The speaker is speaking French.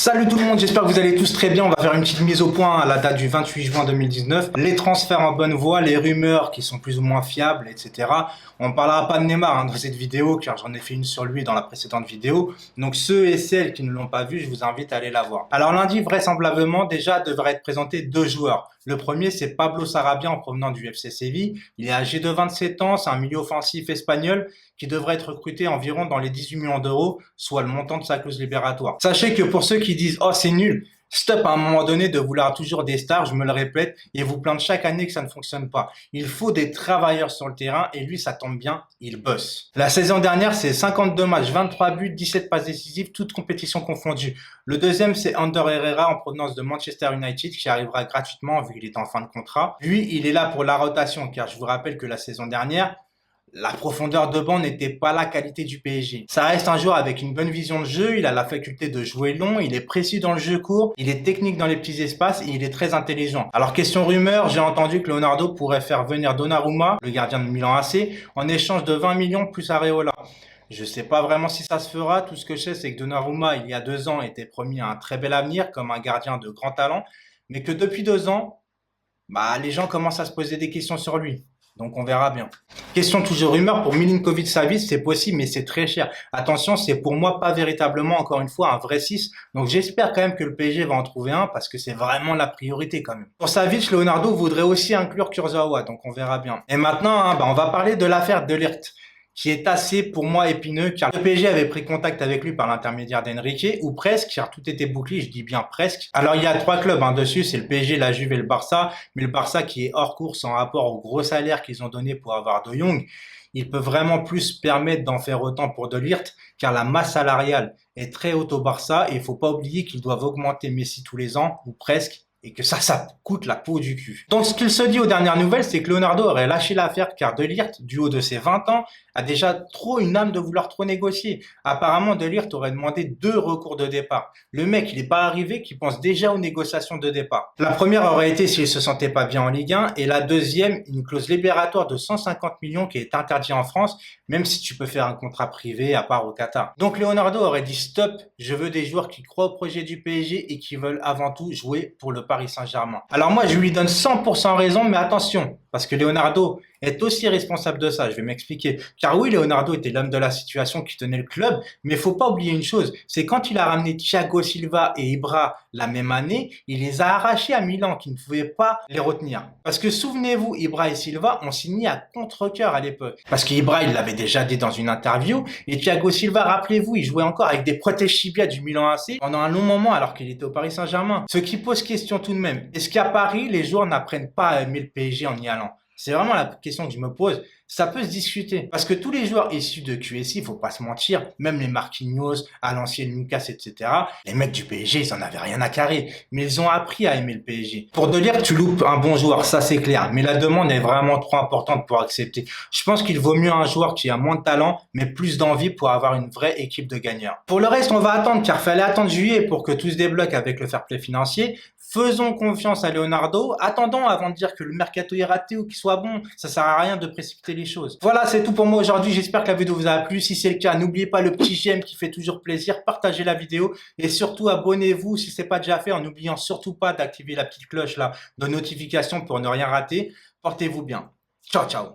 Salut tout le monde, j'espère que vous allez tous très bien. On va faire une petite mise au point à la date du 28 juin 2019. Les transferts en bonne voie, les rumeurs qui sont plus ou moins fiables, etc. On ne parlera pas de Neymar dans cette vidéo car j'en ai fait une sur lui dans la précédente vidéo. Donc ceux et celles qui ne l'ont pas vu, je vous invite à aller la voir. Alors lundi, vraisemblablement, déjà devraient être présentés deux joueurs. Le premier, c'est Pablo Sarabia en provenant du FC Séville. Il est âgé de 27 ans, c'est un milieu offensif espagnol qui devrait être recruté environ dans les 18 millions d'euros, soit le montant de sa clause libératoire. Sachez que pour ceux qui disent « Oh, c'est nul », stop à un moment donné de vouloir toujours des stars, je me le répète, et vous plaindre chaque année que ça ne fonctionne pas. Il faut des travailleurs sur le terrain et lui, ça tombe bien, il bosse. La saison dernière, c'est 52 matchs, 23 buts, 17 passes décisives, toutes compétitions confondues. Le deuxième, c'est Ander Herrera en provenance de Manchester United qui arrivera gratuitement vu qu'il est en fin de contrat. Lui, il est là pour la rotation car je vous rappelle que la saison dernière, la profondeur de banc n'était pas la qualité du PSG. Ça reste un joueur avec une bonne vision de jeu, il a la faculté de jouer long, il est précis dans le jeu court, il est technique dans les petits espaces et il est très intelligent. Alors question rumeur, j'ai entendu que Leonardo pourrait faire venir Donnarumma, le gardien de Milan AC, en échange de 20 millions plus Areola. Je sais pas vraiment si ça se fera, tout ce que je sais c'est que Donnarumma il y a 2 ans était promis à un très bel avenir comme un gardien de grand talent, mais que depuis 2 ans, les gens commencent à se poser des questions sur lui. Donc on verra bien. Question toujours rumeur, pour Milinkovic-Savic, c'est possible, mais c'est très cher. Attention, c'est pour moi pas véritablement, encore une fois, un vrai 6. Donc j'espère quand même que le PSG va en trouver un, parce que c'est vraiment la priorité quand même. Pour Savic, Leonardo voudrait aussi inclure Kurzawa, donc on verra bien. Et maintenant, on va parler de l'affaire De Ligt, qui est assez pour moi épineux car le PSG avait pris contact avec lui par l'intermédiaire d'Enrique, ou presque, car tout était bouclé, je dis bien presque. Alors il y a 3 clubs dessus, c'est le PSG, la Juve et le Barça, mais le Barça qui est hors course en rapport au gros salaire qu'ils ont donné pour avoir De Jong, il peut vraiment plus se permettre d'en faire autant pour De Ligt, car la masse salariale est très haute au Barça et il faut pas oublier qu'ils doivent augmenter Messi tous les ans, ou presque, et que ça coûte la peau du cul. Donc ce qu'il se dit aux dernières nouvelles, c'est que Leonardo aurait lâché l'affaire car De Ligt, du haut de ses 20 ans, a déjà trop une âme de vouloir trop négocier. Apparemment, De Ligt aurait demandé 2 recours de départ. Le mec, il n'est pas arrivé qu'il pense déjà aux négociations de départ. La première aurait été s'il se sentait pas bien en Ligue 1 et la deuxième, une clause libératoire de 150 millions qui est interdite en France, même si tu peux faire un contrat privé à part au Qatar. Donc Leonardo aurait dit stop, je veux des joueurs qui croient au projet du PSG et qui veulent avant tout jouer pour le Paris Saint-Germain. Alors moi, je lui donne 100% raison, mais attention, parce que Leonardo est aussi responsable de ça, je vais m'expliquer. Car oui, Leonardo était l'homme de la situation qui tenait le club, mais il faut pas oublier une chose, c'est quand il a ramené Thiago Silva et Ibra la même année, il les a arrachés à Milan, qui ne pouvaient pas les retenir. Parce que souvenez-vous, Ibra et Silva ont signé à contre-cœur à l'époque. Parce qu'Ibra, il l'avait déjà dit dans une interview, et Thiago Silva, rappelez-vous, il jouait encore avec des protège-chibia du Milan AC pendant un long moment alors qu'il était au Paris Saint-Germain. Ce qui pose question tout de même, est-ce qu'à Paris, les joueurs n'apprennent pas à aimer le PSG en y allant? C'est vraiment la question que je me pose. Ça peut se discuter. Parce que tous les joueurs issus de QSI, faut pas se mentir, même les Marquinhos, à l'ancienne Lucas, etc., les mecs du PSG, ils en avaient rien à carrer. Mais ils ont appris à aimer le PSG. Pour De Ligt, tu loupes un bon joueur, ça c'est clair. Mais la demande est vraiment trop importante pour accepter. Je pense qu'il vaut mieux un joueur qui a moins de talent, mais plus d'envie pour avoir une vraie équipe de gagneurs. Pour le reste, on va attendre, car fallait attendre juillet pour que tout se débloque avec le fair play financier. Faisons confiance à Leonardo. Attendons avant de dire que le mercato est raté ou qu'il soit bon. Ça sert à rien de précipiter les choses. Voilà, c'est tout pour moi aujourd'hui. J'espère que la vidéo vous a plu. Si c'est le cas, n'oubliez pas le petit j'aime qui fait toujours plaisir. Partagez la vidéo et surtout abonnez-vous si c'est pas déjà fait en n'oubliant surtout pas d'activer la petite cloche là de notification pour ne rien rater. Portez-vous bien. Ciao, ciao.